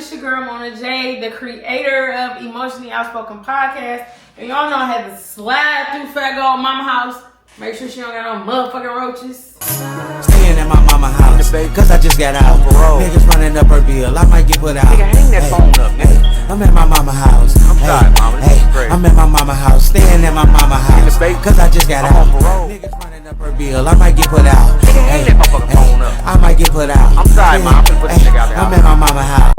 It's your girl Mona J, the creator of Emotionally Outspoken Podcast. And y'all know I had to slide through Fat Gold Mama house. Make sure she don't got no motherfucking roaches. Staying at my mama house, cause I just got out. Niggas running up her bill, I might get put out. Nigga, hang that phone up, nigga. I'm at my mama house. I'm sorry, mama. This is crazy. I'm at my mama house, staying at my mama house, cause I just got I'm out. on parole. Niggas running up her bill, I might get put out. Nigga, hang that motherfucking phone up. I might get put out. I'm sorry, mom. I'm finna put this nigga out there. I'm at my mama house.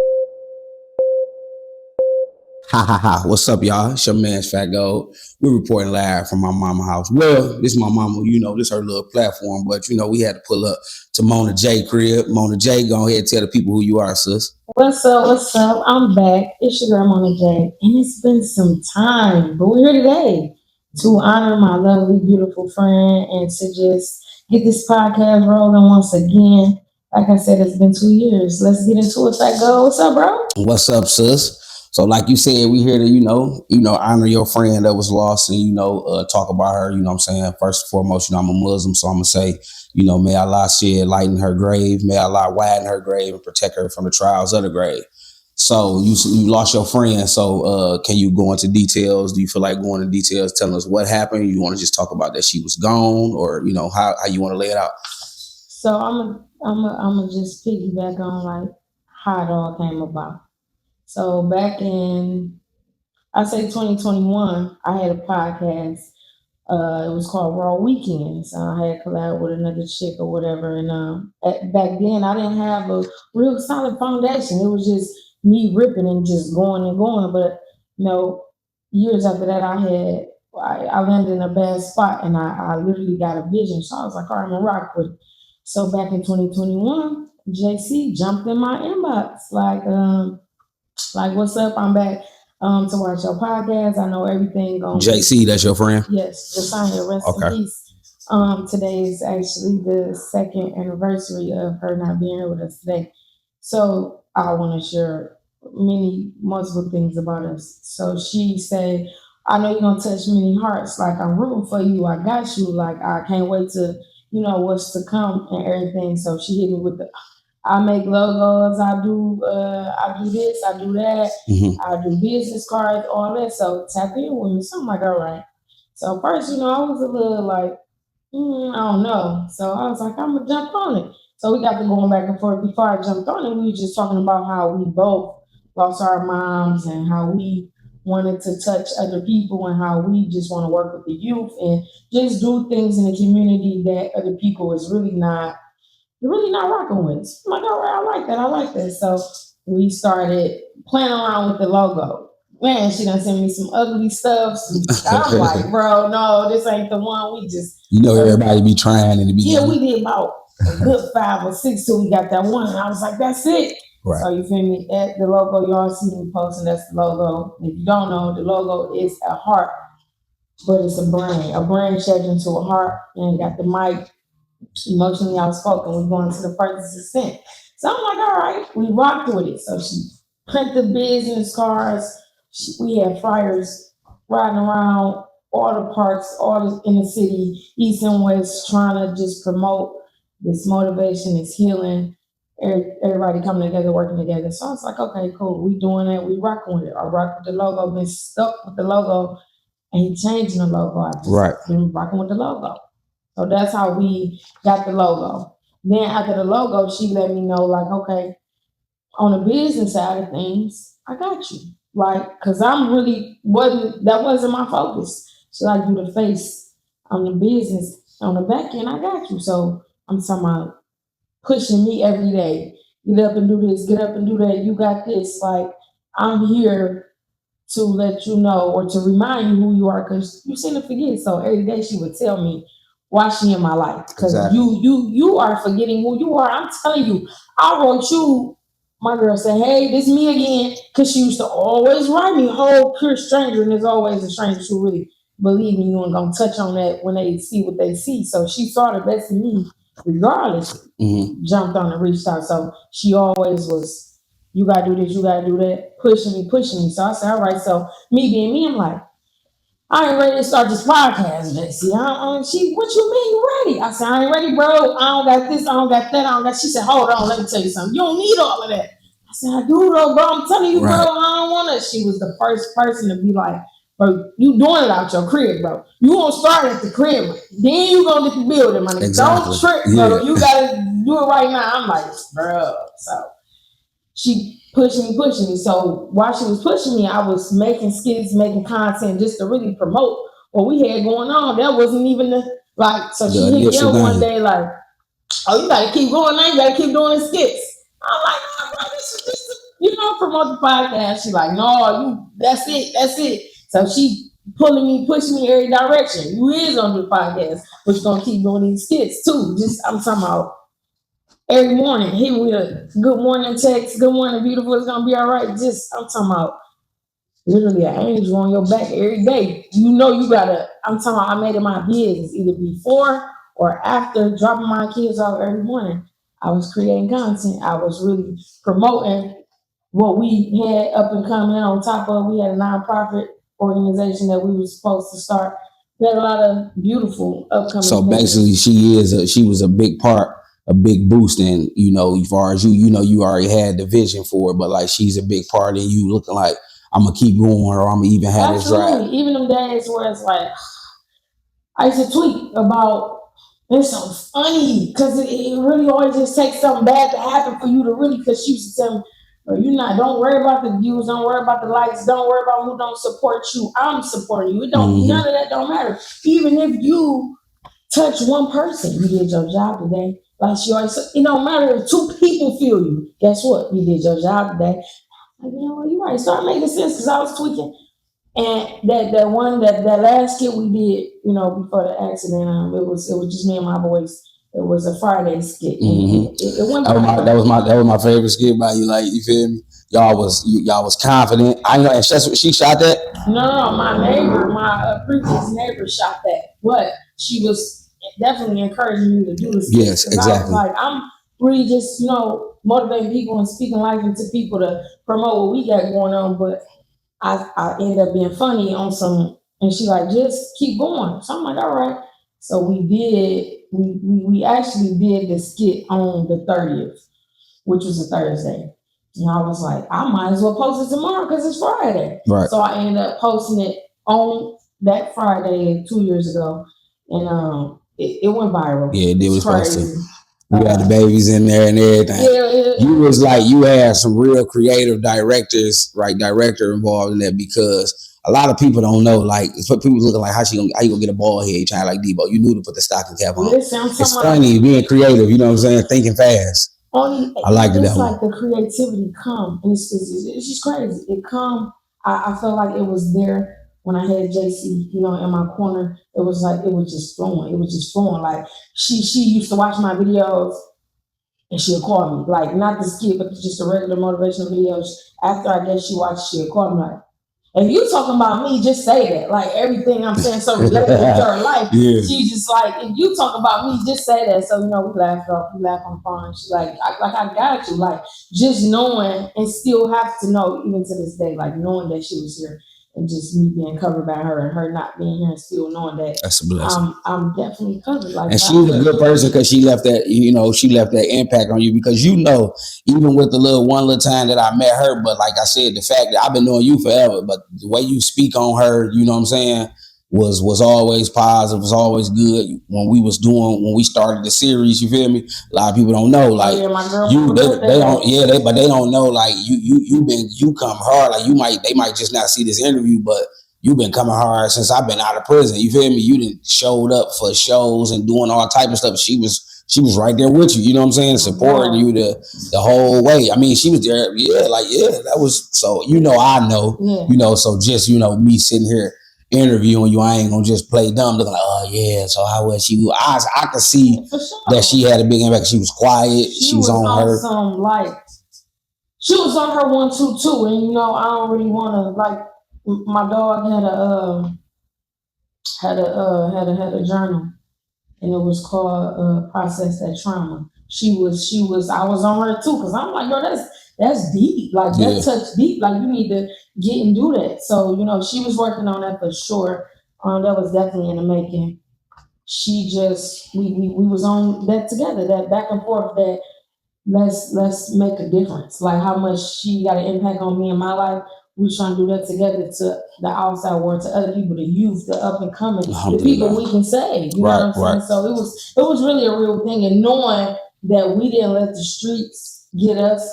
Ha ha ha, what's up y'all? It's your man's Fat Gold. We're reporting live from my mama house. Well, this is my mama, this her little platform, but we had to pull up to Mona J crib. Mona J, go ahead and tell the people who you are, sis. What's up? I'm back. It's your girl Mona J. And it's been some time, but we're here today to honor my lovely, beautiful friend and to just get this podcast rolling once again. Like I said, it's been 2 years. Let's get into it, Fat Gold. What's up, bro? What's up, sis? So like you said, we here to, honor your friend that was lost and, talk about her, First and foremost, I'm a Muslim, so I'm going to say, may Allah shed light in her grave. May Allah widen her grave and protect her from the trials of the grave. So you lost your friend. So can you go into details? Do you feel like going into details, telling us what happened? You want to just talk about that she was gone or, how you want to lay it out? So I'm just piggyback on like how it all came about. So back in, I say 2021, I had a podcast. It was called Raw Weekends. I had collabed with another chick or whatever. And back then, I didn't have a real solid foundation. It was just me ripping and just going and going. But years after that, I landed in a bad spot and I literally got a vision. So I was like, all right, I'm gonna rock with it. So back in 2021, JC jumped in my inbox like, what's up? I'm back to watch your podcast. I know everything going. JC, that's your friend? Yes, Josiah, rest in peace. Today is actually the second anniversary of her not being here with us today. So I want to share multiple things about us. So she said, I know you're going to touch many hearts. Like, I'm rooting for you. I got you. Like, I can't wait to, what's to come and everything. So she hit me with I make logos, I do this, I do that, I do business cards, all that. So tap in with me. So I'm like, all right. So first, I was a little like, I don't know. So I was like, I'm gonna jump on it. So we got to going back and forth. Before I jumped on it, we were just talking about how we both lost our moms and how we wanted to touch other people and how we just want to work with the youth and just do things in the community that other people is really not rocking with. I'm like, all right, I like that. So we started playing around with the logo. Man, she done sent me some ugly stuff. I'm like, bro, no, this ain't the one. We just... everybody be trying in the beginning. Yeah, we did about a good 5 or 6 till we got that one. And I was like, that's it. Right. So you feel me? At the logo, y'all see me posting, that's the logo. If you don't know, the logo is a heart, but it's a brain shaped into a heart, and got the mic. Emotionally outspoken. We're going to the purchase ascent. So I'm like, all right, we rocked with it. So she printed business cards. We had flyers riding around all the parks, in the city, east and west, trying to just promote this motivation, this healing, everybody coming together, working together. So I was like, okay, cool. We doing it. We rocking with it. I rock with the logo, been stuck with the logo, ain't changing the logo. I just been rocking with the logo. So that's how we got the logo. Then after the logo, she let me know, like, okay, on the business side of things, I got you. Like, cause that wasn't my focus. She like, you the face on the business. On the back end, I got you. So I'm talking about pushing me every day. Get up and do this, get up and do that. You got this. Like, I'm here to let you know or to remind you who you are, cause you seem to forget. So every day she would tell me why she in my life, because you are forgetting who you are. I'm telling you, I wrote you. My girl said, hey, this me again, because she used to always write me, pure stranger, and there's always a stranger who really believe in you and gonna touch on that when they see what they see. So she saw the best in me regardless. Jumped on and reached out. So she always was, you gotta do this, you gotta do that, pushing me. So I said, all right. So me being me, I'm like, I ain't ready to start this podcast, JC. What you mean you ready? I said, I ain't ready, bro. I don't got this, I don't got that, I don't got... She said, hold on, let me tell you something. You don't need all of that. I said, I do though, bro. I'm telling you, bro, Right. I don't want to. She was the first person to be like, bro, you doing it out your crib, bro. You gonna start at the crib, then you gonna get the building, money. Exactly. Don't trip, Yeah. bro. You gotta do it right now. I'm like, bro. So she pushing me. So while she was pushing me, I was making skits, making content just to really promote what we had going on. That wasn't even so she The hit me initial up one thing. day like, oh, you gotta keep going now, you gotta keep doing the skits. I'm like, no, bro, this is just, promote the podcast. She like, no, that's it. So she pulling me, pushing me every direction. You is on the podcast, but you're gonna keep doing these skits too. Just I'm talking about every morning, hit me with a good morning text, good morning, beautiful, it's gonna be all right. Just I'm talking about literally an angel on your back every day. You gotta, I'm talking about I made it my business either before or after dropping my kids off every morning. I was creating content. I was really promoting what we had up and coming. On top of, we had a nonprofit organization that we were supposed to start. We had a lot of beautiful upcoming So things. basically, she was a big part, a big boost, and as far as you already had the vision for it, but like she's a big part in you looking like I'm gonna keep going, or I'm gonna even have this drive. Absolutely. Even them days where it's like I used to tweet about it's so funny because it really always just takes something bad to happen for you to really, because she used to tell me, don't worry about the views, don't worry about the likes, don't worry about who don't support you. I'm supporting you. None of that don't matter. Even if you touch one person, you did your job today. Like she always said, it don't matter if 2 people feel you. Guess what? You did your job today. Like, you're right. Start making sense because I was tweaking. And that last skit we did, before the accident, it was just me and my boys. It was a Friday skit. Mm-hmm. It went that was my favorite skit by you. Like, you feel me? Y'all was confident. I know, and that's what she shot that. No, my neighbor, my previous neighbor shot that, but she was definitely encouraging me to do the skit. Yes, exactly. I was like, I'm really just motivating people and speaking life into people to promote what we got going on, but I ended up being funny on some, and she like, just keep going. So I'm like, all right. So we actually did the skit on the 30th, which was a Thursday. And I was like, I might as well post it tomorrow because it's Friday. Right. So I ended up posting it on that Friday 2 years ago. And it went viral. Yeah, it was crazy. supposed to. We had the babies in there and everything. Yeah. You was like, you had some real creative director involved in that, because a lot of people don't know, like, people looking like, how you gonna get a ball head trying like Debo? You knew to put the stocking cap on. It's funny being creative, you know what I'm saying? Thinking fast. I liked it that way. It's like the creativity come, and it's just crazy. It come. I felt like it was there when I had JC, in my corner. It was just flowing. It was just flowing. Like she used to watch my videos, and she'll call me, like not the skit, but just the regular motivational videos. After I guess she watched, she'll call me like, if you talking about me, just say that. Like everything I'm saying so related to her life. Yeah. She's just like, if you talk about me, just say that. So we laugh on the phone. She's like, I got you. Like just knowing, and still have to know even to this day, like knowing that she was here. And just me being covered by her and her not being here and still knowing that that's a blessing. I'm definitely covered. Like, and she's a good person because she left that, she left that impact on you, because even with the one little time that I met her, but like I said, the fact that I've been knowing you forever, but the way you speak on her, you know what I'm saying, was always positive, was always good. When we started the series, you feel me? A lot of people don't know, like my girl, but they don't know, like you come hard, like they might just not see this interview, but you've been coming hard since I've been out of prison. You feel me? You done showed up for shows and doing all type of stuff. She was right there with you. You know what I'm saying? Supporting you the whole way. I mean, she was there. That was so. I know. So just me sitting here interviewing you, I ain't gonna just play dumb looking like, oh yeah, so how was she? I could see that she had a big impact. She was quiet. She was on awesome, her. She was on her 122, and I don't really want to like. My dog had a journal, and it was called Process That Trauma. She was. I was on her too, because I'm like, bro, that's deep. Like that touch deep. Like you need to get and do that. So she was working on that for sure. That was definitely in the making. She just we was on that together. That back and forth. That let's make a difference. Like how much she got an impact on me in my life. We trying to do that together to the outside world, to other people, the youth, the up and coming, the people we can save. You know what I'm saying? So it was really a real thing, and knowing that we didn't let the streets get us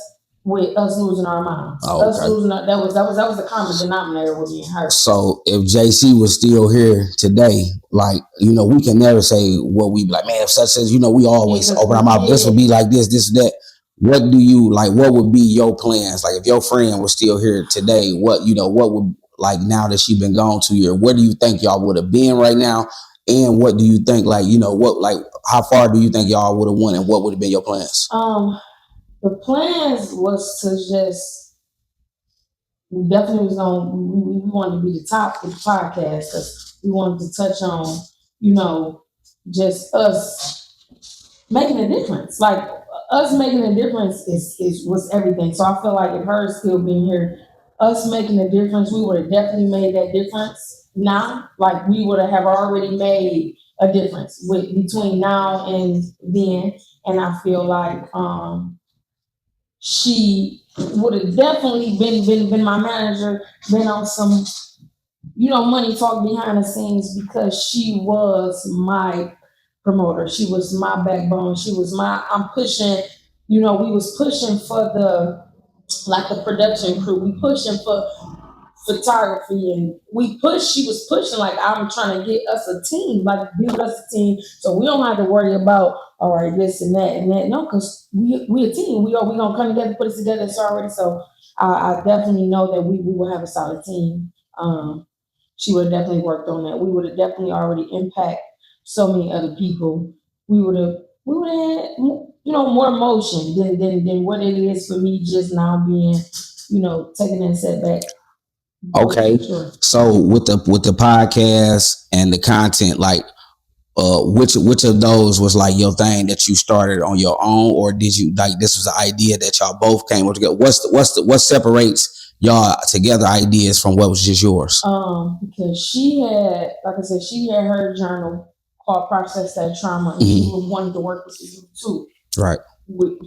with us losing our minds. Oh, Us okay. losing our, that was the common denominator with me and her. So if JC was still here today, like, we can never say what we be like, man, if such as, we always Yeah, open our mouth, this would be like this, that. What do you like? What would be your plans? Like if your friend was still here today, what would, like, now that she been gone 2 years, where do you think y'all would have been right now? And what do you think, like, what, like, how far do you think y'all would have went, and what would have been your plans? The plans was to just, we definitely was on, we wanted to be the top of the podcast because we wanted to touch on, just us making a difference. Like us making a difference was everything. So I feel like if her still being here, us making a difference, we would have definitely made that difference now. Like we would have already made a difference between now and then. And I feel like she would have definitely been my manager, been on some, money talk behind the scenes because she was my promoter. She was my backbone. She was I'm pushing, we was pushing for the production crew. We pushing for photography and she was pushing like I'm trying to get us a team, like build us a team. So we don't have to worry about, all right, this and that and that. No, because we a team. We gonna come together, put it together, it's already. So I definitely know that we will have a solid team. She would have definitely worked on that. We would have definitely already impact so many other people. We would have had, more motion than what it is for me just now being, taking that setback. Okay. Sure. So with the podcast and the content, like, which of those was like your thing that you started on your own, or did you, like, this was an idea that y'all both came up together? What separates y'all together ideas from what was just yours? Because she had, like I said, she had her journal called Process That Trauma, and she wanted to work with you too. Right.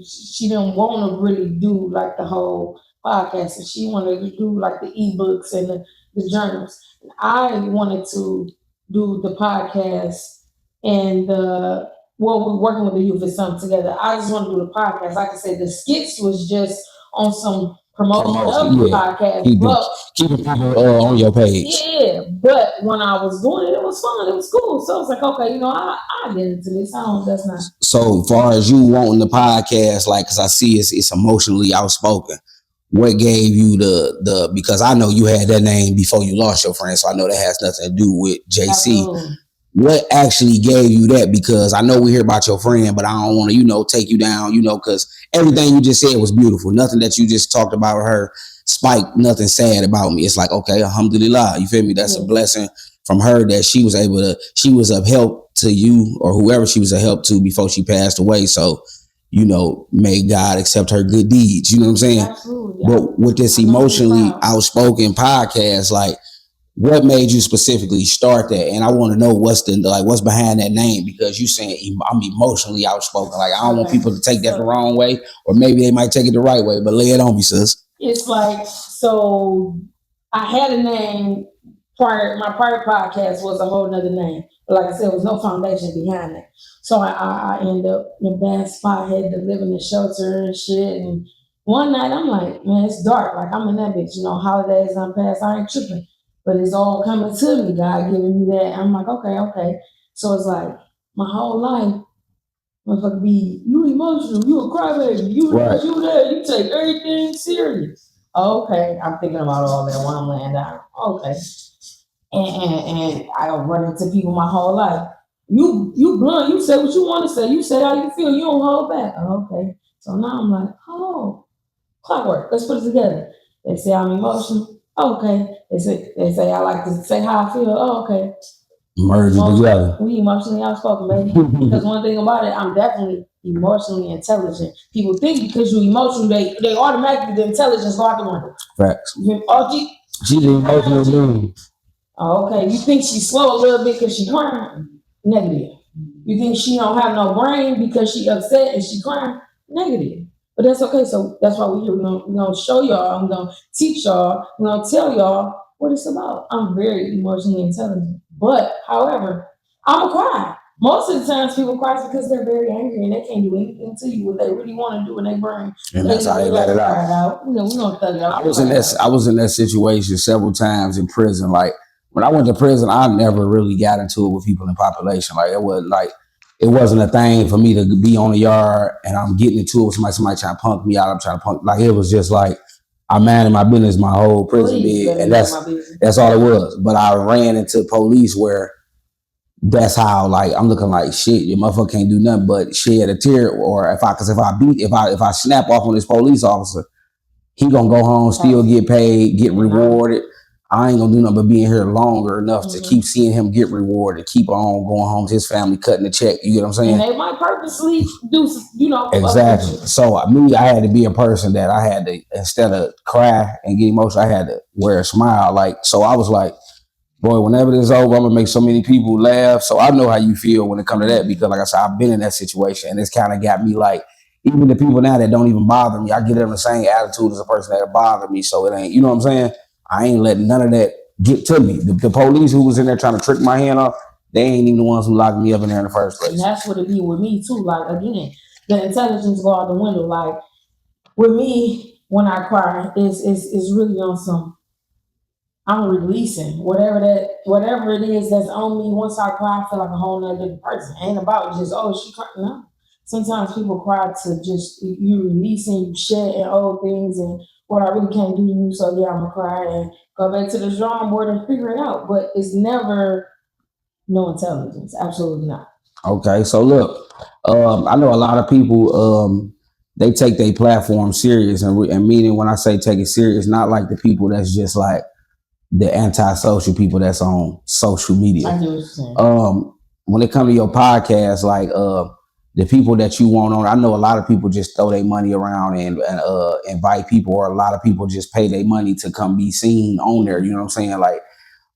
She didn't want to really do like the whole podcast, and she wanted to do like the ebooks and the journals. And I wanted to do the podcast and we're working with the youth or something together. I just want to do the podcast. Like I said, the skits was just on some promotion of the podcast. Keeping people on your page. Yeah, but when I was doing it, it was fun. It was cool. So I was like, okay, I get into this. That's not. So far as you wanting the podcast, like, because I see it's emotionally outspoken. What gave you the because I know you had that name before you lost your friend, so I know that has nothing to do with JC. Absolutely. What actually gave you that? Because I know we hear about your friend, but I don't want to, take you down, because everything you just said was beautiful. Nothing that you just talked about her spiked nothing sad about me. It's like, okay, alhamdulillah, you feel me? That's a blessing from her that she was of help to you or whoever she was a help to before she passed away. So, may God accept her good deeds. You know what I'm saying? Absolutely. But with this emotionally outspoken podcast, like, what made you specifically start that? And I want to know what's behind that name, because you saying I'm emotionally outspoken. Like, I don't want people to take that the wrong way, or maybe they might take it the right way, but lay it on me, sis. It's like, so I had a name prior, my prior podcast was a whole nother name. But like I said, there was no foundation behind it. So I ended up in a bad spot, had to live in a shelter and shit. And one night I'm like, man, it's dark. Like I'm in that bitch, holidays done past, I ain't tripping. But it's all coming to me, God giving me that. I'm like, okay. So it's like my whole life, motherfucker be, you emotional, you a crybaby, you this, you that, you take everything serious. Okay, I'm thinking about all that while I'm laying down. Okay. And I run into people my whole life. You blunt, you say what you want to say, you say how you feel, you don't hold back. Okay. So now I'm like, oh, clockwork, let's put it together. They say I'm emotional. Okay. They say I like to say how I feel. Oh, okay. Merge it together. We emotionally outspoken, baby. Because one thing about it, I'm definitely emotionally intelligent. People think because you're emotional, they automatically, the intelligence go out the window. Facts. She's emotional too. Okay. You think she's slow a little bit because she crying? Negative. You think she don't have no brain because she upset and she crying? Negative. But that's okay. So that's why we're here. We're gonna show y'all. I'm gonna teach y'all. We're gonna tell y'all what it's about. I'm very emotionally intelligent. But however, I'm a cry. Most of the times people cry because they're very angry and they can't do anything to you what they really want to do in their brain. And that's how they let it out. We're gonna thug it out. I was in that situation several times in prison. Like when I went to prison, I never really got into it with people in the population. It wasn't a thing for me to be on the yard and I'm getting into it with somebody trying to punk me out. I'm trying to punk. Like it was just like I'm minding my business my whole prison bid, and that's all it was. But I ran into police where that's how like I'm looking like shit. Your motherfucker can't do nothing but shed a tear, or if I snap off on this police officer, he gonna go home, still get paid, get rewarded. I ain't gonna do nothing but being here longer enough to keep seeing him get rewarded, keep on going home to his family, cutting the check. You get what I'm saying? And they might purposely do, exactly. So I had to be a person that I had to, instead of cry and get emotional, I had to wear a smile. Like, so I was like, boy, whenever this is over, I'm gonna make so many people laugh. So I know how you feel when it comes to that, because like I said, I've been in that situation, and it's kind of got me like, even the people now that don't even bother me, I get them the same attitude as a person that bothered me. So it ain't, you know what I'm saying? I ain't letting none of that get to me. The police who was in there trying to trick my hand off, they ain't even the ones who locked me up in there in the first place. And that's what it be with me too. Like again, the intelligence go out the window. Like with me, when I cry, it's really on some. I'm releasing whatever it is that's on me. Once I cry, I feel like a whole nother different person. It ain't about just she cried. No. Sometimes people cry to just you releasing, you shedding old things and what I really can't do to you. So yeah, I'm gonna cry and go back to the drawing board and figure it out. But it's never no intelligence. Absolutely not. Okay, so look, I know a lot of people. They take their platform serious, and meaning when I say take it serious, not like the people that's just like the antisocial people that's on social media. I know what you're saying. When it comes to your podcast, like the people that you want on, I know a lot of people just throw their money around and invite people, or a lot of people just pay their money to come be seen on there. You know what I'm saying? Like,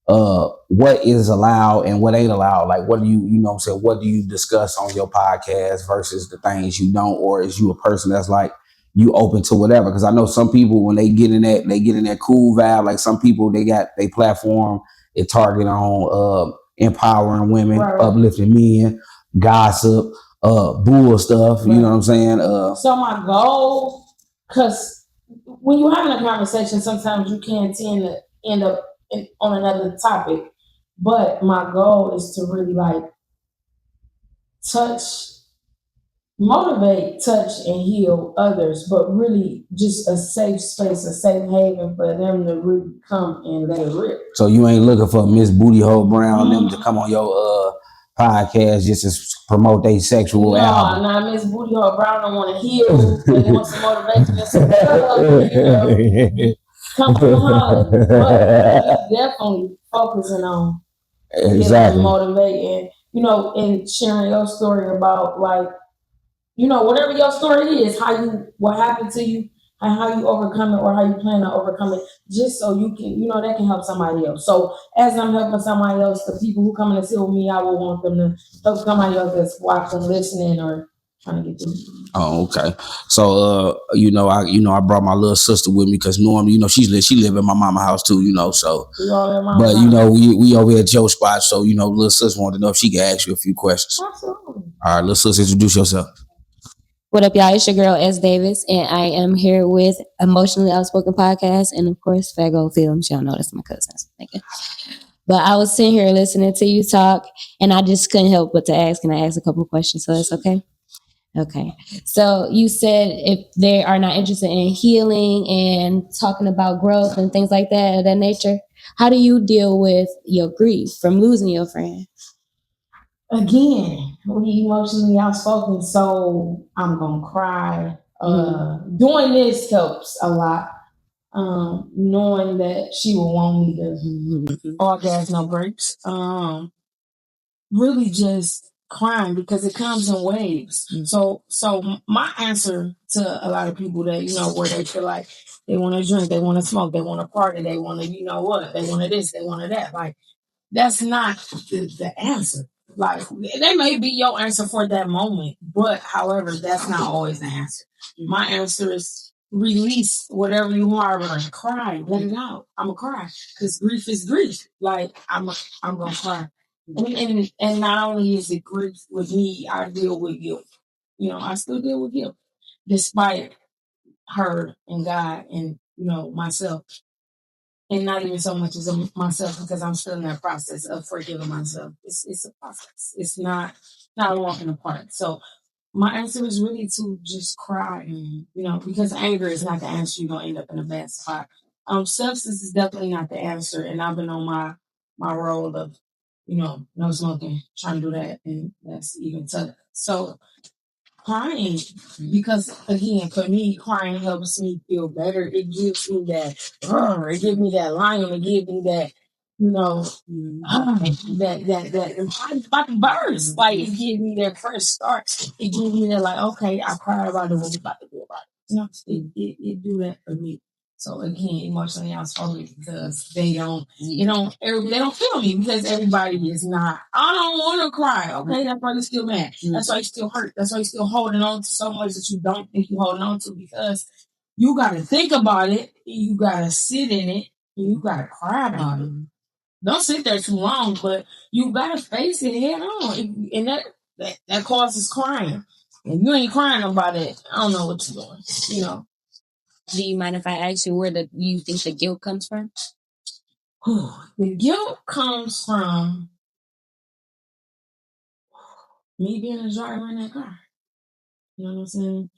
what is allowed and what ain't allowed? Like, what do you know what I'm saying? What do you discuss on your podcast versus the things you don't, or is you a person that's like, you open to whatever? Because I know some people, when they get in that cool vibe. Like some people, they got their platform, it target on empowering women, right, uplifting men, gossip, bull stuff. Right. You know what I'm saying? So my goal, because when you're having a conversation, sometimes you can tend to end up on another topic. But my goal is to really like motivate, touch, and heal others, but really just a safe space, a safe haven for them to really come and let it rip. So you ain't looking for Miss Booty Hole Brown them to come on your podcast just to promote their sexual album? No, Miss Booty Hole Brown don't want to heal, but they want some motivation and some love. Come from holler. But definitely focusing on exactly motivating, and sharing your story about like, whatever your story is, what happened to you, and how you overcome it, or how you plan to overcome it, just so you can, that can help somebody else. So as I'm helping somebody else, the people who come in to sit with me, I will want them to help somebody else that's watching, listening, or trying to get them. Oh, okay. So, I brought my little sister with me because normally, she live in my mama's house too, so. But, we over at your spot, so, little sister wanted to know if she could ask you a few questions. Absolutely. All right, little sister, introduce yourself. What up, y'all? It's your girl, S. Davis, and I am here with Emotionally Outspoken Podcast and, of course, Fago Films. Y'all know that's my cousins. But I was sitting here listening to you talk, and I just couldn't help but to ask, and I asked a couple of questions, so that's okay? Okay. So you said if they are not interested in healing and talking about growth and things like that, of that nature, how do you deal with your grief from losing your friend? Again, we emotionally outspoken, so I'm gonna cry. Doing this helps a lot. Knowing that she will want me to all gas, no brakes. Really just crying because it comes in waves. So my answer to a lot of people that, where they feel like they want to drink, they want to smoke, they want to party, they want to, they want to this, they want to that. Like, that's not the answer. Like, they may be your answer for that moment, but however, that's not always the answer. My answer is release whatever you harbor and cry, let it out. I'm gonna cry because grief is grief. Like, I'm gonna cry. And not only is it grief with me, I deal with guilt. I still deal with guilt, despite her and God and myself, and not even so much as myself because I'm still in that process of forgiving myself. It's a process. It's not a walk in the park. So my answer is really to just cry, and because anger is not the answer. You're gonna end up in a bad spot. Substance is definitely not the answer, and I've been on my role of no smoking, trying to do that, and that's even tough. So crying, because again, for me, crying helps me feel better. It gives me that, it gives me that lion, it gives me that, that I'm about to burst. Like, it gives me that fresh start. It gives me that, like, okay, I cried about it, what we about to do about it. It do that for me. So again, emotionally outspoken because they don't feel me because everybody is not. I don't want to cry. Okay, that's why you're still mad. That's why you still hurt. That's why you're still holding on to so much that you don't think you're holding on to, because you got to think about it. You got to sit in it. And you got to cry about it. Don't sit there too long, but you got to face it head on, and that causes crying. And you ain't crying about it, I don't know what you're doing. Do you mind if I ask you where you think the guilt comes from? The guilt comes from me being a driver in that car. You know what I'm saying?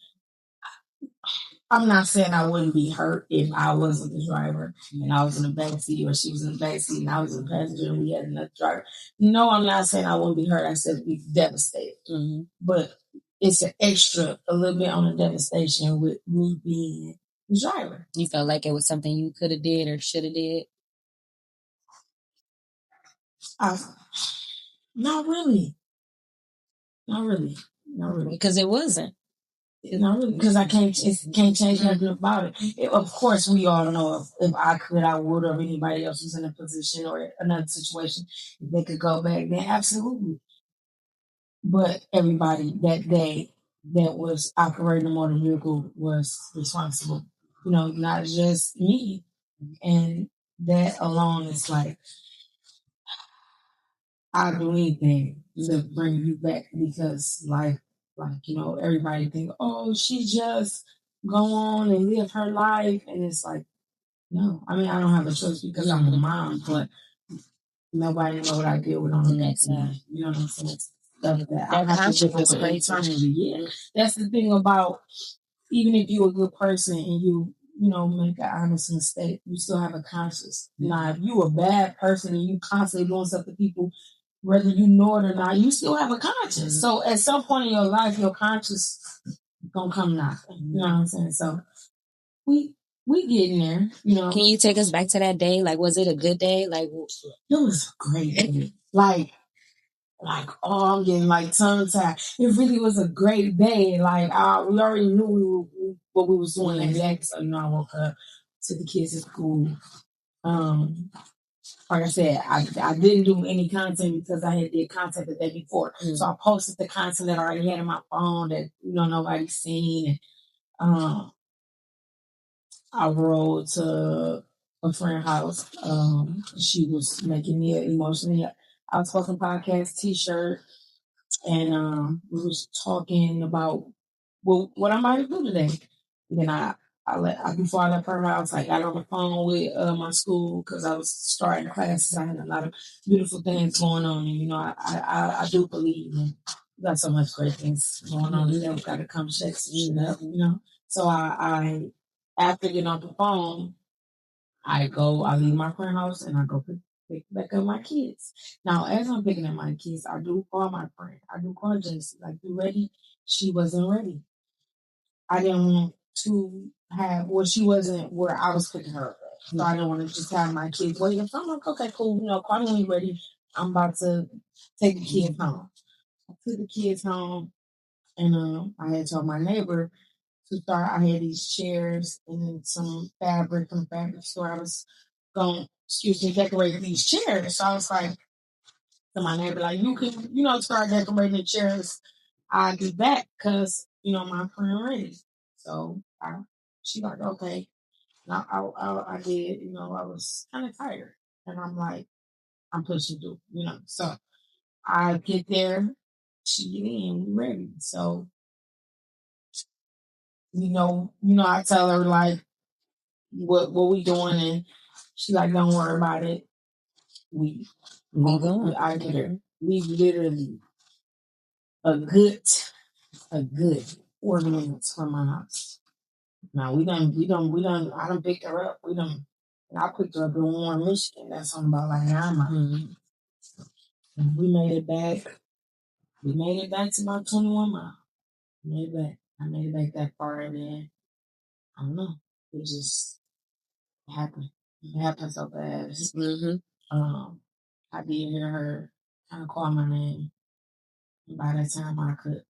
I'm not saying I wouldn't be hurt if I wasn't the driver and I was in the back seat, or she was in the back seat and I was in the passenger and we had another driver. No, I'm not saying I wouldn't be hurt. I said be devastated. Mm-hmm. But it's an extra, a little bit on the devastation with me being the driver. You felt like it was something you could have did or should have did? Not really. Because it wasn't. Not really, because I can't change nothing about it. Of course, we all know if I could, I would, or anybody else who's in a position or another situation, if they could go back, then absolutely. But everybody that day that was operating the motor vehicle was responsible. Not just me. And that alone is like, I'd do anything to bring you back, because everybody think, oh, she just go on and live her life. And it's like, no, I mean, I don't have a choice because I'm a mom, but nobody know what I deal with on the next side. You know what I'm saying? Stuff that I have to live with for eternity. Yeah. That's the thing about, even if you're a good person and you make an honest mistake, you still have a conscience. Now, if you a bad person and you constantly doing stuff to people, whether you know it or not, you still have a conscience. So at some point in your life, your conscience gonna come knocking. You know what I'm saying? So we getting there. Can you take us back to that day? Like, was it a good day? Like, it was a great day. Like, oh, I'm getting like tongue tied. It really was a great day. Like, we already knew what we was doing that day. So I woke up, took the kids to school. Like I said, I didn't do any content because I had did content the day before. So I posted the content that I already had in my phone that nobody's seen. And I rode to a friend's house. She was making me an emotionally outspoken podcast T-shirt, and we was talking about what I might do today. And then before I left her house, I got on the phone with my school because I was starting classes. I had a lot of beautiful things going on, and I do believe in got so much great things going on. We've got to come check some shit up, So I after getting off the phone, I leave my friend's house and I go pick back up my kids. Now, as I'm picking up my kids, I do call my friend. I do call Jessie. Like, you ready? She wasn't ready. I didn't want to she wasn't where I was picking her up at. So I didn't want to just have my kids waiting. So I'm like, okay, cool. Call me when you're ready. I'm about to take the kids home. I took the kids home, and I had told my neighbor to start. I had these chairs and some fabric from the fabric store. I was going, decorate these chairs. So I was like, Somebody may be like, you can, start decorating the chairs. I do that because, my friend ready. So she like, okay. And I did, I was kind of tired. And I'm like, I'm pushing through, So I get there, she get in, we ready. So, I tell her like what we doing, and she like, don't worry about it. We going. I get her. We literally a good 40 minutes from my house. Now we done. I done picked her up. And I picked her up in Warren, Michigan. That's on about like 9 miles. And we made it back. We made it back to about 21 miles. Made it back. I made it back that far, and then I don't know. It just happened. It happened so fast. I did hear her kind of call my name. And by that time, I could,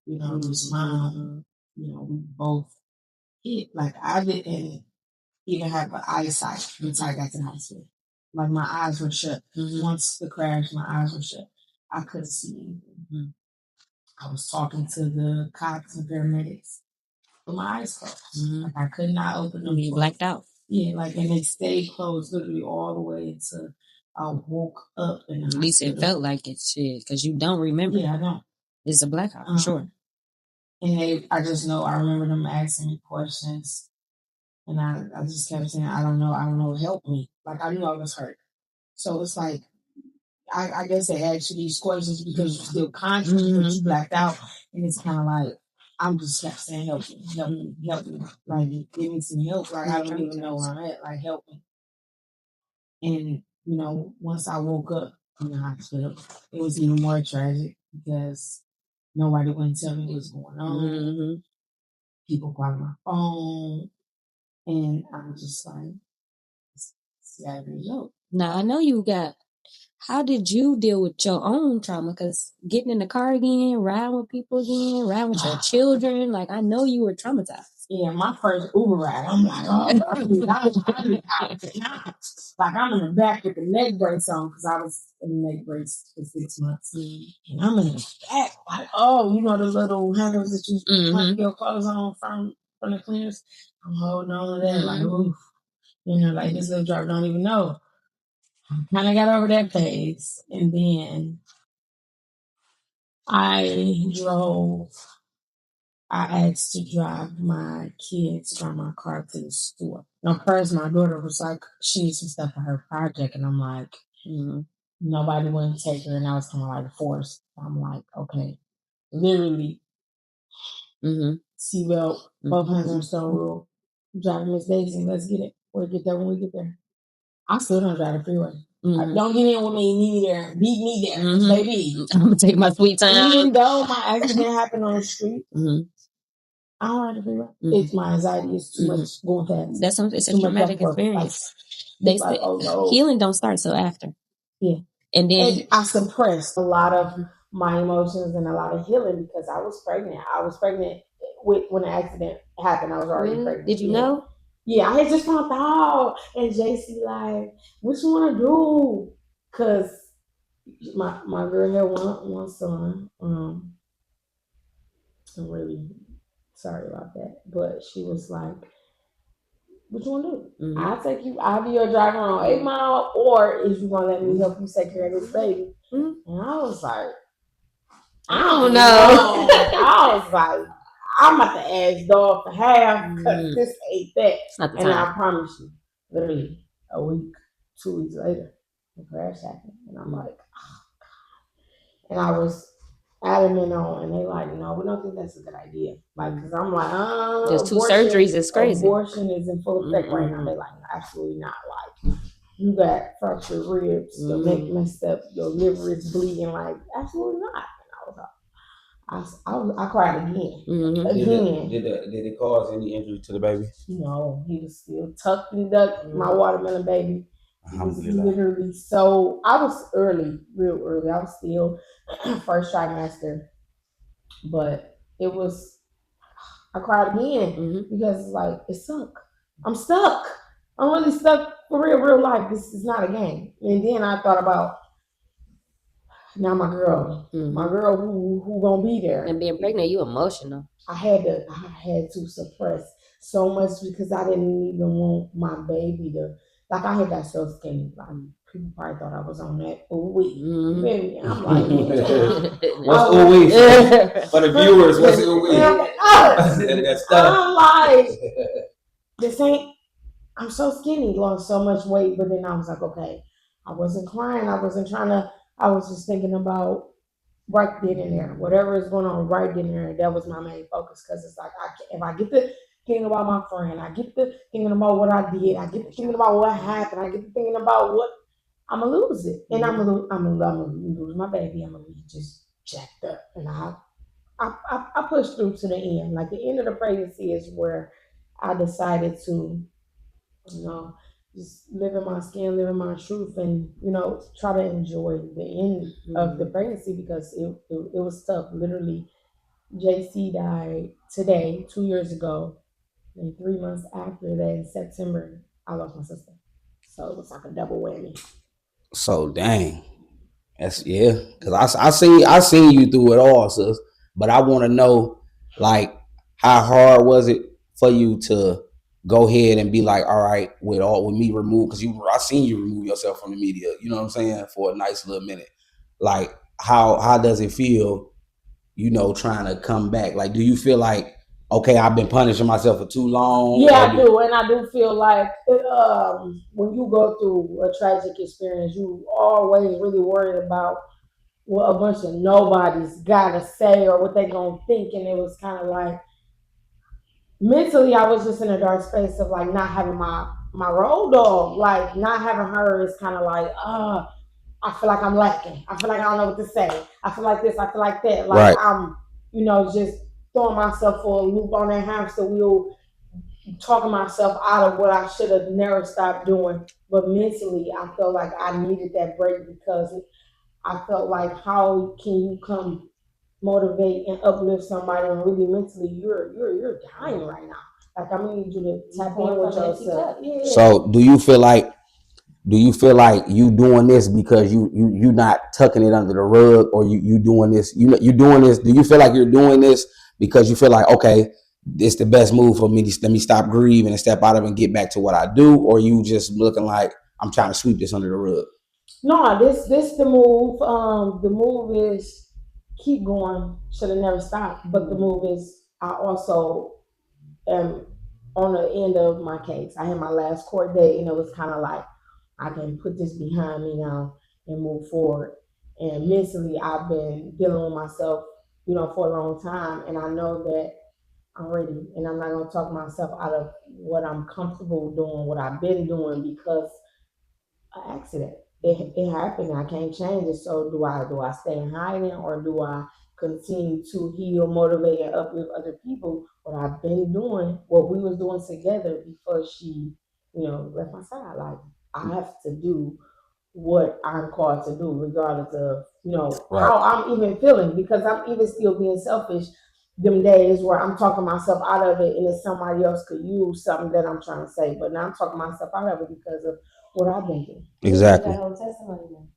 respond. We both hit. Like I didn't even have an eyesight until I got to the hospital. Like my eyes were shut. Once the crash, my eyes were shut. I couldn't see anything. I was talking to the cops and paramedics with my eyes closed. Like I could not open them. You blacked out. Yeah, like and they stayed closed literally all the way until I woke up. And at least it felt like it, shit, because you don't remember. Yeah, I don't. It's a blackout, for sure. And I just know I remember them asking me questions, and I just kept saying, I don't know, help me. Like I knew I was hurt. So it's like I guess they ask you these questions because you're still conscious, but you blacked out, and it's kind of like I'm just kept saying, help me, like give me some help. Like I don't even know where I'm at. Like help me. And once I woke up in the hospital, it was even more tragic because nobody wouldn't tell me what's going on. People calling my phone, and I'm just like, it's gotta be a joke. Now I know you got. How did you deal with your own trauma? Because getting in the car again, riding with people again, riding with your children, like I know you were traumatized. Yeah, my first Uber ride, I'm like, oh, like I'm in the back with the neck brace on because I was in the neck brace for 6 months, and I'm in the back, like, oh, the little handles that you put your clothes on from the cleaners. I'm holding on to that, like, oof, like this little driver don't even know. I kind of got over that phase, and then I asked to drive my kids, drive my car to the store. Now, first, my daughter was like, she needs some stuff for her project, and I'm like, nobody wouldn't take her, and I was kind of like forced. I'm like, okay, literally, seatbelt, both hands on stone rule, driving Miss Daisy, let's get it. We'll get there when we get there. I still don't drive the freeway. Don't get in with me, meet me there, beat me there, baby. I'm gonna take my sweet time. Even though my accident happened on the street, I don't ride the freeway. It's my anxiety. It's too much going fast. It's a traumatic experience. They say healing don't start till after. Yeah, and then I suppressed a lot of my emotions and a lot of healing because I was pregnant. I was pregnant when the accident happened. I was already pregnant. Did you know? Yeah, I had just found out. And JC like, what you want to do? Because my girl had one son. I'm really sorry about that. But she was like, what you want to do? I'll take you. I'll be your driver on 8 Mile, or if you want to let me help you take care of this baby. And I was like, I don't know. I was like, I'm about to ask dog for half because this ain't that. And I promise you, literally a week, 2 weeks later, the crash happened. And I'm like, oh, God. And I was adamant on, and they like, no, we don't think that's a good idea. Like, because I'm like, there's 2 surgeries, it's crazy. Abortion is in full effect right now. They're like, absolutely not. Like, you got fractured ribs, your neck messed up, your liver is bleeding. Like, absolutely not. I cried again. Did it cause any injury to the baby? No, he was still tucked and ducked. My watermelon baby. He was literally so. I was real early. I was still first trimester, but it was. I cried again because it's like it suck. I'm stuck. I'm really stuck for real life. This is not a game. And then I thought about Now my girl who gonna be there. And being pregnant, you emotional. I had to suppress so much because I didn't even want my baby to, like, I had got so skinny. Like, people probably thought I was on that Mhm. baby. I'm like, What's ooh-wee? For the viewers, what's ooh-wee? That's stuff. I'm like, this ain't, I'm so skinny, lost so much weight, but then I was like, okay, I wasn't crying. I wasn't trying to, I was just thinking about right then and there, whatever is going on right then and there. That was my main focus because it's like, if I get to thinking about my friend, I get to thinking about what I did, I get to thinking about what happened, I get to thinking about what, I'm gonna lose it, and I'm gonna lose my baby. I'm gonna be just jacked up, and I pushed through to the end. Like the end of the pregnancy is where I decided to, you know, just live in my skin, live in my truth, and try to enjoy the end of the pregnancy because it was tough. Literally, JC died today, 2 years ago, and 3 months after that, in September, I lost my sister. So it was like a double whammy. So dang, that's because I seen you through it all, sis. But I want to know, like, how hard was it for you to go ahead and be like, all right, with me removed, because I seen you remove yourself from the media. You know what I'm saying, for a nice little minute. Like, how does it feel? Trying to come back. Like, do you feel like, okay, I've been punishing myself for too long? Yeah, I do, and I do feel like when you go through a tragic experience, you always really worried about what a bunch of nobodies gotta say or what they gonna think, and it was kind of like mentally, I was just in a dark space of like not having my road dog, like not having her is kind of like, I feel like I'm lacking. I feel like I don't know what to say. I feel like this. I feel like that. Like Right. I'm, just throwing myself for a loop on that hamster wheel, talking myself out of what I should have never stopped doing. But mentally, I felt like I needed that break because I felt like, how can you come motivate and uplift somebody and really mentally you're dying right now. Like, I'm gonna need you to tap in with yourself. Yeah. So do you feel like you doing this because you not tucking it under the rug, or you doing this, you doing this, do you feel like you're doing this because you feel like, okay, it's the best move for me, let me stop grieving and step out of it and get back to what I do, or you just looking like, I'm trying to sweep this under the rug? No, this the move. The move is keep going. Should have never stopped. But the move is I also am on the end of my case. I had my last court date, and it was kind of like I can put this behind me now and move forward. And mentally, I've been dealing with myself, for a long time, and I know that I'm ready. And I'm not gonna talk myself out of what I'm comfortable doing, what I've been doing, because an accident. It happened. I can't change it. So do I stay in hiding, or do I continue to heal, motivate, and uplift other people? What I've been doing, what we was doing together before she, left my side. Like, I have to do what I'm called to do, regardless of Right. how I'm even feeling, because I'm even still being selfish. Them days where I'm talking myself out of it, and if somebody else could use something that I'm trying to say, but now I'm talking myself out of it because of what I've been through. Exactly. That whole testimony then.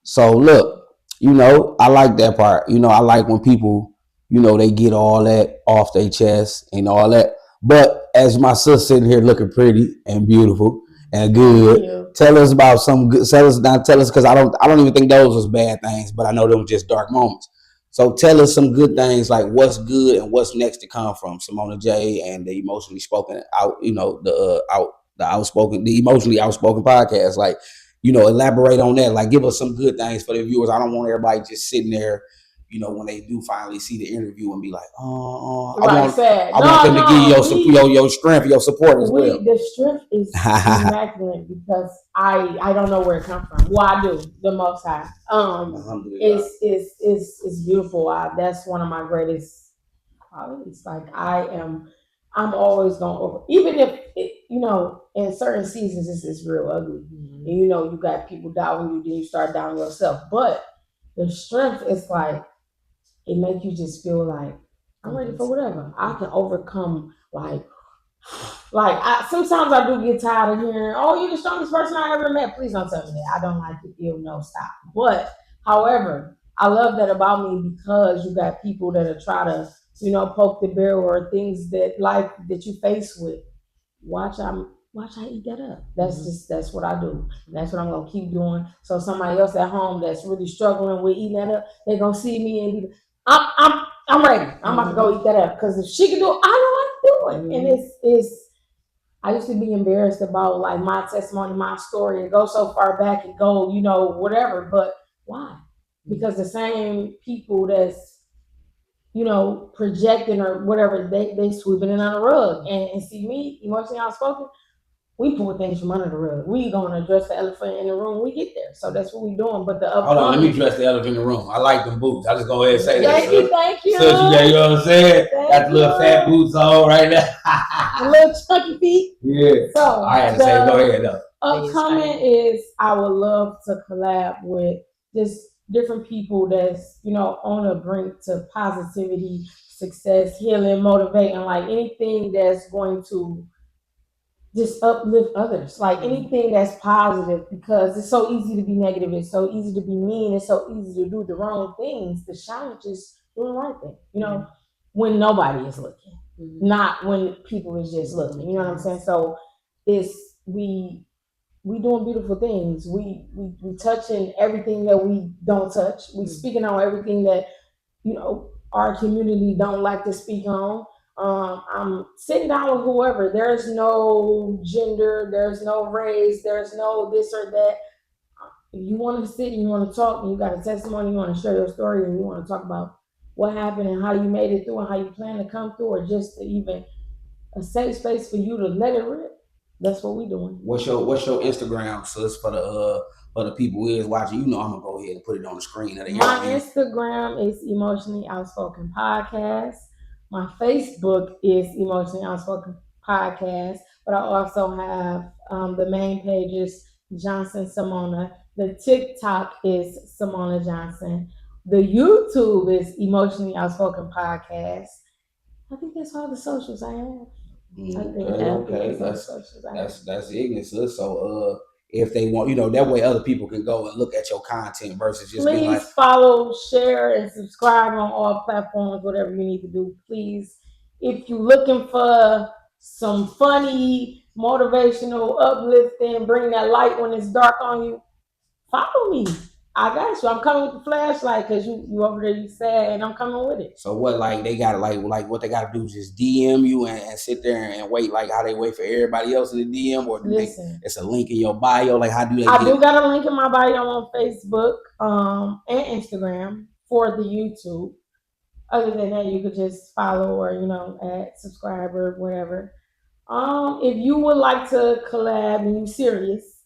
So look, I like that part. I like when people, they get all that off their chest and all that. But as my sister sitting here looking pretty and beautiful and good, tell us about some good. Tell us, because I don't even think those was bad things, but I know them were just dark moments. So tell us some good things, like what's good and what's next to come from Simona J and the Emotionally Spoken Out, the Emotionally Outspoken podcast. Like, elaborate on that. Like, give us some good things for the viewers. I don't want everybody just sitting there, when they do finally see the interview and be like, I want them to give you your strength, your support as well. The strength is immaculate because I don't know where it comes from. Well, I do, the Most High. It's beautiful. That's one of my greatest qualities. Like, I'm always going, even if in certain seasons it's real ugly. And you got people doubting you, then you start doubting yourself. But the strength is like, it makes you just feel like I'm ready for whatever. I can overcome. Like sometimes I do get tired of hearing, "Oh, you're the strongest person I ever met." Please don't tell me that. I don't like to feel no stop. But however, I love that about me because you got people that are try to, poke the bear or things that life that you face with. Watch I eat that up. That's what I do. That's what I'm gonna keep doing. So somebody else at home that's really struggling with eating that up, they gonna see me and be, I'm ready. I'm about to go eat that up because if she can do it, I know I can do it. And it's I used to be embarrassed about like my testimony, my story, and go so far back and go, whatever. But why? Because the same people that's projecting or whatever, they sweeping it under the rug. And see me, emotionally outspoken, we pull things from under the rug. We gonna address the elephant in the room when we get there. So that's what we doing. But the Hold on, let me address the elephant in the room. I like them boots. I just go ahead and say that. Thank you. So you know what I'm saying? Got the little fat boots on right now. The little chunky feet. Yeah. So I had to say, go ahead though. Upcoming is I would love to collab with just different people that's on a brink to positivity, success, healing, motivating, like anything that's going to just uplift others, like anything that's positive, because it's so easy to be negative, it's so easy to be mean, it's so easy to do the wrong things. The challenge is doing the right thing, when nobody is looking, not when people is just looking. You know what I'm saying? So it's we doing beautiful things. We touching everything that we don't touch. We speaking on everything that our community don't like to speak on. I'm sitting down with whoever. There's no gender, there's no race, there's no this or that. If you want to sit and you want to talk and you got a testimony, you want to share your story and you want to talk about what happened and how you made it through and how you plan to come through, or just to even a safe space for you to let it rip. That's what we doing. What's your Instagram, sis, for the people who is watching? I'm gonna go ahead and put it on the screen. My Instagram is Emotionally Outspoken Podcast. My Facebook is Emotionally Outspoken Podcast, but I also have the main page is Johnson Simona. The TikTok is Simona Johnson. The YouTube is Emotionally Outspoken Podcast. I think that's all the socials I have. Okay. That's ignorant, sis. So if they want, that way other people can go and look at your content versus just being like, follow, share, and subscribe on all platforms, whatever you need to do. Please, if you're looking for some funny, motivational, uplifting, bring that light when it's dark on you, follow me. I got you. I'm coming with the flashlight because you over there, you sad, and I'm coming with it. So what, like they got like what they got to do is just DM you and sit there and wait, like how they wait for everybody else in the DM, or do it's a link in your bio? Like how do they? I do got a link in my bio on Facebook and Instagram for the YouTube. Other than that, you could just follow or add subscribe or whatever. If you would like to collab and you serious,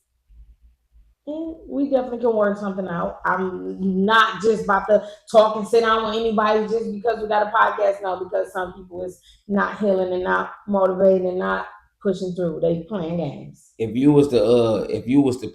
and we definitely can work something out. I'm not just about to talk and sit down with anybody just because we got a podcast. No, because some people is not healing and not motivating and not pushing through. They playing games. If you was to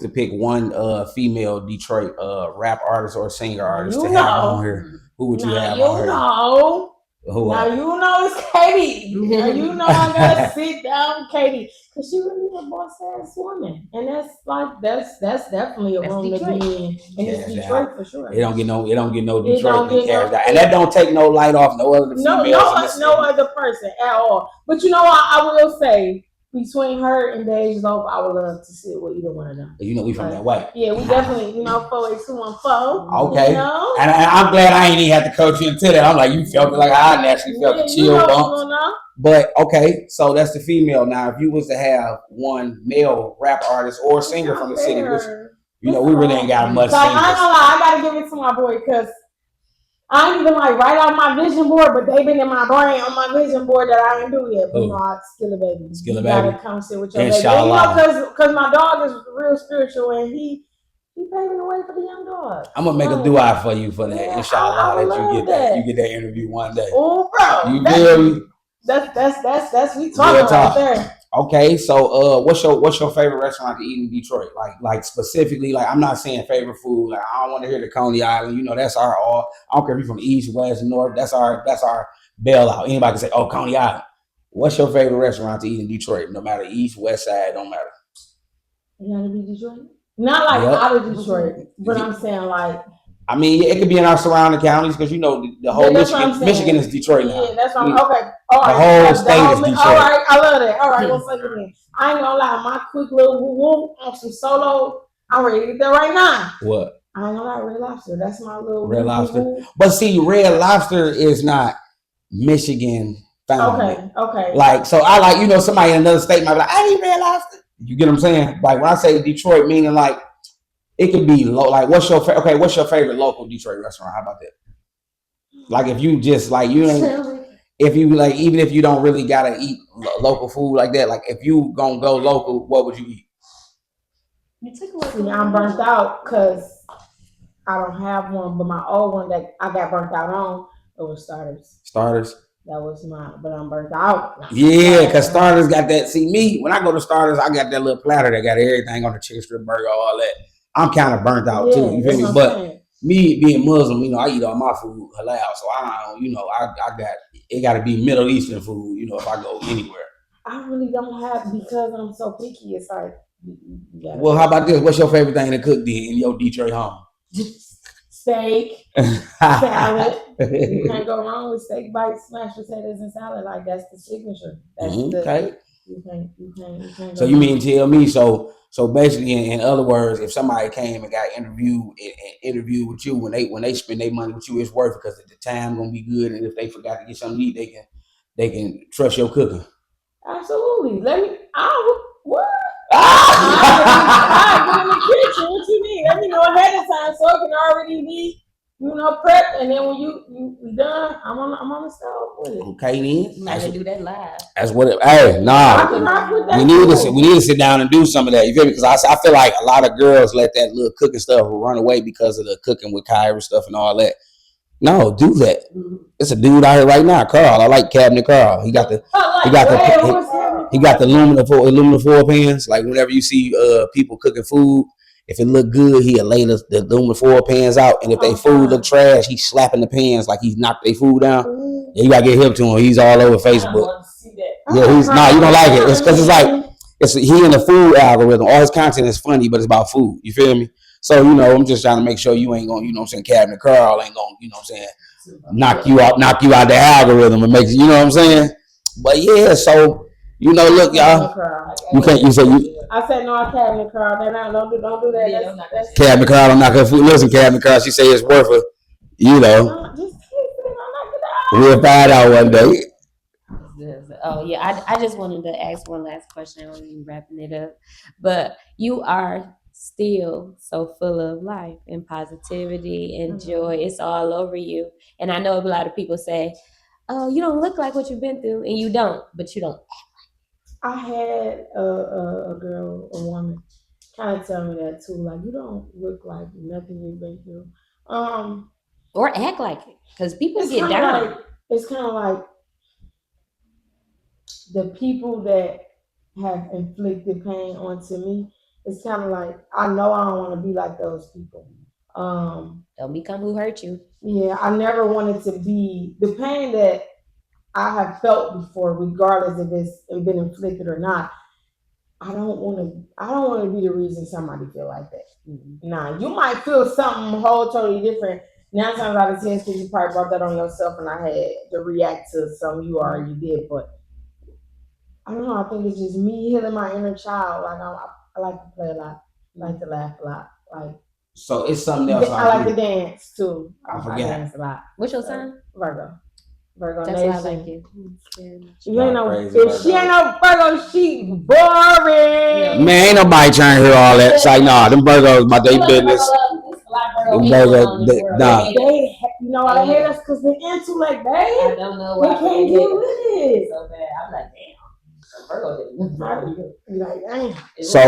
pick one female Detroit rap artist or singer artist to have on here, who would you have on here? Who? It's Katie. Now I gotta sit down with Katie because she really a boss ass woman, and that's definitely a room to be in. And it's Detroit for sure. It don't get no Detroit, and that don't take no light off no other females. No other person at all. But I will say, between her and Deja Loaf, I would love to sit with either one of them. We from that way. Yeah, we definitely, 48214. Okay. And I'm glad I ain't even have to coach you into that. I'm like, you felt it like I naturally felt the chill bump. But okay, so that's the female. Now, if you was to have one male rap artist or singer from the city, which, we really ain't got much. So I gotta give it to my boy because I ain't even write out my vision board, but they been in my brain on my vision board that I ain't do yet. But Skilla Baby. Skilla Baby. Gotta come sit with your baby. Because my dog is real spiritual and he paving the way for the young dog. I'm gonna make a dua for you for that. Yeah, inshallah, that you get that interview one day. Oh, bro. You feel me? That's we talking right there. Okay, so what's your favorite restaurant to eat in Detroit? Like specifically, I'm not saying favorite food. I don't want to hear the Coney Island. That's our all. I don't care if you're from east, west, north. That's our bailout. Anybody can say, oh, Coney Island. What's your favorite restaurant to eat in Detroit? No matter east, west side, don't matter. You gotta be Detroit. Not out of Detroit, but I'm saying I mean, it could be in our surrounding counties because you know the whole That's what I'm saying. Michigan is Detroit now. Yeah, that's what I'm Yeah. okay. All right. whole state is Detroit. All right, I love that. All right, let's take it in. I ain't gonna lie, my quick little woo on some solo. I'm ready to get that right now. What? I ain't gonna lie, Red Lobster. That's my little Red Lobster. woo-woo. But see, Red Lobster is not Michigan founded. Okay. Like, so I like, you know, somebody in another state might be like, I need Red Lobster. You get what I'm saying? Like when I say Detroit, meaning like it could be low. Like, what's your favorite local Detroit restaurant? How about that? Like, if you just like you ain't, if you like, even if you don't really gotta eat local food like that, like if you gonna go local, what would you eat? See, I'm burnt out because I don't have one, but my old one that I got burnt out on, it was Starters. Starters. That was mine, but I'm burnt out. Yeah, because Starters got that. See, me, when I go to Starters, I got that little platter that got everything on the chicken strip burger, all that. I'm kind of burnt out too, you feel me? But me being Muslim, you know, I eat all my food halal, so I don't, you know, I got, it got to be Middle Eastern food, you know, if I go anywhere. I really don't have, because I'm so picky, it's like, well, how about this? What's your favorite thing to cook then in your Detroit home? Steak, salad. You can't go wrong with steak bites, mashed potatoes, and salad. Like, that's the signature. That's okay. You can't so you mean tell me, so basically, in other words, if somebody came and got interviewed with you, when they spend their money with you, it's worth it because the time gonna be good, and if they forgot to get something to eat, they can trust your cooking. Absolutely. What? I get in the kitchen. What you mean? Let me know ahead of time so it can already be, you know, prep. And then when you done, I'm on the stove with it. Okay, then. You might do that live. That's what it. Hey, nah. We need to sit down and do some of that. You feel me? Because I feel like a lot of girls let that little cooking stuff run away because of the cooking with Kyra stuff and all that. No, do that. It's a dude out here right now, Carl. I like Cabinet Carl. He got the aluminum foil pans. Like whenever you see people cooking food, if it look good, he'll lay the aluminum foil pans out, and if they food look trash, he's slapping the pans like he's knocked their food down. Yeah, you gotta get hip to him. He's all over Facebook. Yeah, he's not. You don't like it. It's because it's like he in the food algorithm. All his content is funny, but it's about food. You feel me? So, you know, I'm just trying to make sure you ain't gonna, you know what I'm saying, Cabinet Carl ain't gonna, you know what I'm saying, knock you out the algorithm and make, you know what I'm saying? But yeah, so, you know, look, y'all, I said no, Cabinet Carl. Don't do that. Yeah, that's Cabinet Carl don't knock her food. Listen, Cabinet Carl, she say it's worth it, you know. We'll find out one day. Oh yeah, I just wanted to ask one last question when we wrapping it up. But you are still so full of life and positivity and joy. It's all over you. And I know a lot of people say, oh, you don't look like what you've been through, and you don't, but you don't. I had a woman kind of tell me that too. Like, you don't look like nothing you've been through. Or act like it, because people get down. It's kind of like the people that have inflicted pain onto me. It's kind of like, I know I don't want to be like those people. Don't become who hurt you. Yeah, I never wanted to be the pain that I have felt before, regardless if it's been inflicted or not. I don't want to be the reason somebody feel like that. Mm-hmm. Nah, you might feel something whole totally different. 9 times out of 10, because you probably brought that on yourself, and I had to react to something you already did. But I don't know. I think it's just me healing my inner child. Like I like to play a lot. I like to laugh a lot. Like, so it's something else. I like to dance too. I forget. Dance a lot. What's your sign? Virgo. That's nation. why I like you. She ain't no. If she ain't no Virgo, she boring. Man, ain't nobody trying to hear all that. It's like, nah, them Virgos about their business. Them Virgos, nah. They, you know why they hate us? Because the intellect, babe. I don't know why they can't deal with it. So bad. I'm like, damn. So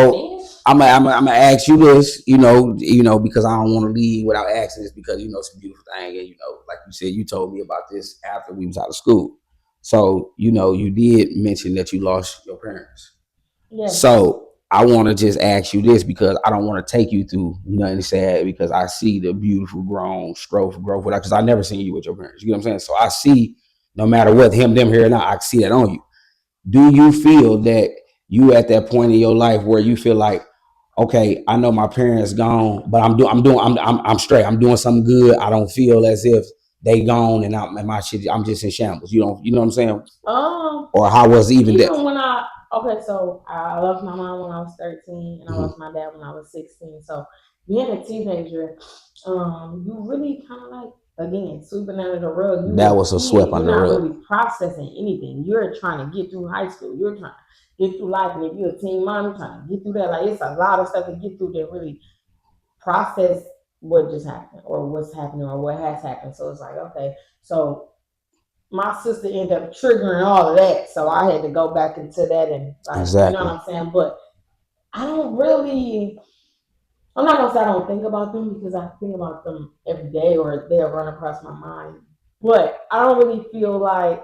I'm gonna ask you this, you know, because I don't want to leave without asking this, because you know it's a beautiful thing, and you know, like you said, you told me about this after we was out of school. So you know, you did mention that you lost your parents. Yes. So I want to just ask you this, because I don't want to take you through nothing sad, because I see the beautiful growth, because I never seen you with your parents. You know what I'm saying? So I see, no matter what, them here or not, I see that on you. Do you feel that you at that point in your life where you feel like, okay, I know my parents gone, but I'm straight. I'm doing something good. I don't feel as if they gone and my shit, I'm just in shambles. You know what I'm saying? Or how was even that? Even when so I lost my mom when I was 13 and I lost my dad when I was 16. So being a teenager, you really kind of like, again, sweeping under the rug. That was a sweep under the rug. You're not really processing anything. You're trying to get through high school. You're trying to get through life. And if you're a teen mom, you're trying to get through that. Like, it's a lot of stuff to get through that really process what just happened or what's happening or what has happened. So it's like, okay, so my sister ended up triggering all of that. So I had to go back into that and like, exactly. You know what I'm saying? But I'm not gonna say I don't think about them because I think about them every day or they'll run across my mind. But I don't really feel like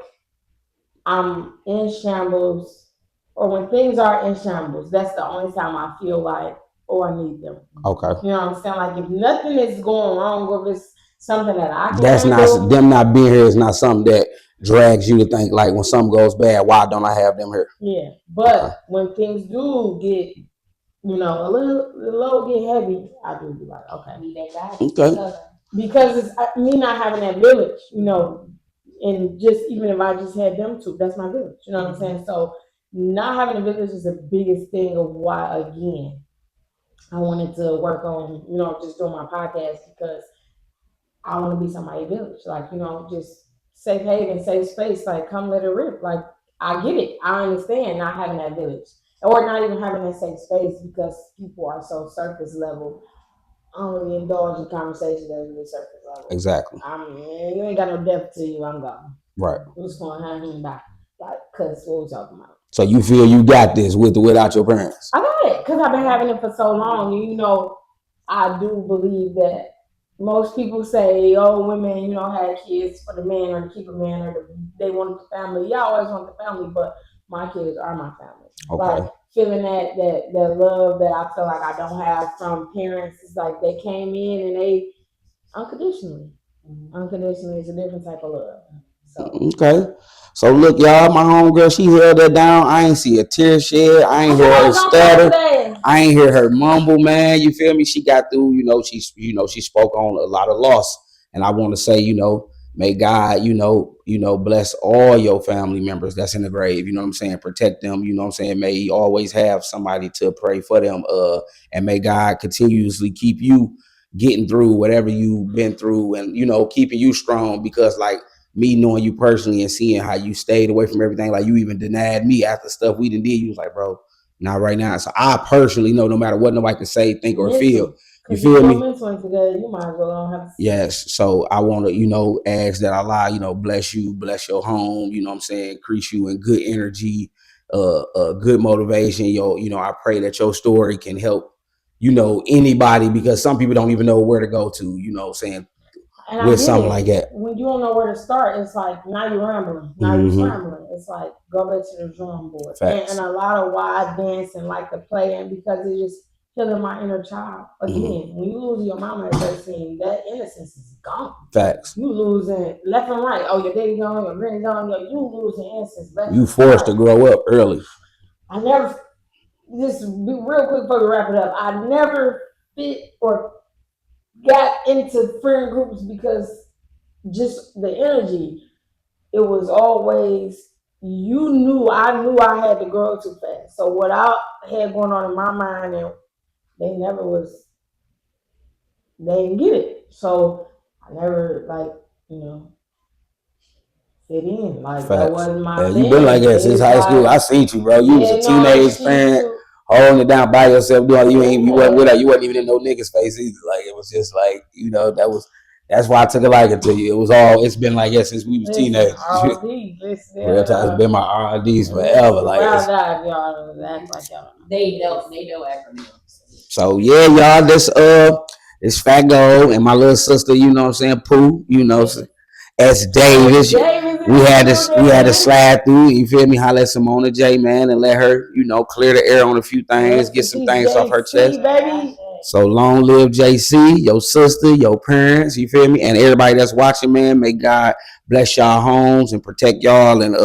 I'm in shambles or when things are in shambles, that's the only time I feel like, oh, I need them. Okay. You know what I'm saying? Like if nothing is going wrong or if it's something that I can that's handle, not them not being here is not something that drags you to think like when something goes bad, why don't I have them here? Yeah. But when things do get, a little get heavy, I do be like, okay. Okay. Because it's me not having that village, and just even if I just had them two, that's my village. You know what I'm saying? So not having a village is the biggest thing of why, again, I wanted to work on, just doing my podcast because I want to be somebody's village. Like, just safe haven, safe space, like come let it rip. Like I get it. I understand not having that village. Or not even having that safe space because people are so surface level. I don't really indulge in conversations that are really surface level. Exactly. You ain't got no depth to you, I'm gone. Right. I'm just going to have him back. Like, because what we talking about? So you feel you got this with or without your parents? I got it because I've been having it for so long. I do believe that most people say, oh, women, had kids for the man or to keep a man or they want the family. Yeah, I always want the family, but my kids are my family. Okay. Like feeling that love that I feel like I don't have from parents is like they came in and they unconditionally. Unconditionally is a different type of love. So. Okay. So look, y'all, my homegirl, she held that down. I ain't see a tear shed. I ain't hear her stutter. I ain't hear her mumble, man. You feel me? She got through, she spoke on a lot of loss. And I want to say, may God, bless all your family members that's in the grave. You know what I'm saying? Protect them. You know what I'm saying? May He always have somebody to pray for them. And may God continuously keep you getting through whatever you've been through and, keeping you strong because like, me knowing you personally and seeing how you stayed away from everything, like you even denied me after stuff we done did. You was like, bro, not right now. So I personally know no matter what nobody can say, think, or feel. You feel me? You might as well have. Yes. So I want to, ask that Allah, bless you, bless your home. You know what I'm saying? Increase you in good energy, good motivation. I pray that your story can help, anybody because some people don't even know where to go to. Saying. And with something like that. When you don't know where to start, it's like now you're rambling. Now you're scrambling. It's like go back to the drawing board. And a lot of why I dance and like to play and because it's just healing my inner child. Again, when you lose your mama at 13, that innocence is gone. Facts. You losing left and right. Oh, your daddy gone, your granny gone. You losing innocence left. You forced to grow up early. Just real quick before we wrap it up. I never fit or got into friend groups because just the energy, it was always, I knew I had to grow too fast. So what I had going on in my mind, and they didn't get it. So I never fit in. Like that wasn't my thing. You've been like that since high school. I seen you, bro. You was a teenage parent. Holding it down by yourself, doing you wasn't with her. You wasn't even in no nigga's face either. Like it was just like that's why I took a liking to you. It's been like that since we was teenagers. Real time, it's been my R&Ds forever. Like they know acronyms. So yeah, y'all, this Fat Gold and my little sister, you know what I'm saying, Pooh, S. Davis. we had to slide through. You feel me? Holler at Simona J, man, and let her, you know, clear the air on a few things, get some things off her chest. Baby. So long live JC, your sister, your parents. You feel me? And everybody that's watching, man. May God bless y'all homes and protect y'all and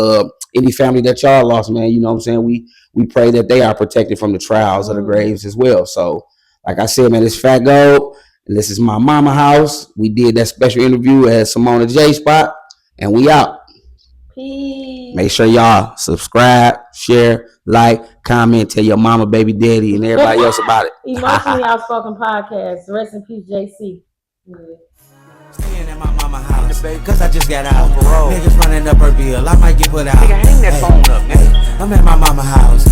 any family that y'all lost, man. You know what I'm saying? We pray that they are protected from the trials of the graves as well. So, like I said, man, it's Fat Gold, and this is my mama house. We did that special interview at Simona J spot, and we out. Peace. Make sure y'all subscribe, share, like, comment, tell your mama, baby, daddy, and everybody else about it. Emotionally Outspoken Podcast. Rest in peace, JC. Staying at my mama house, cause I just got out. On parole. Niggas running up her bill, I might get put out. Nigga, hang that phone up, man. I'm at my mama house.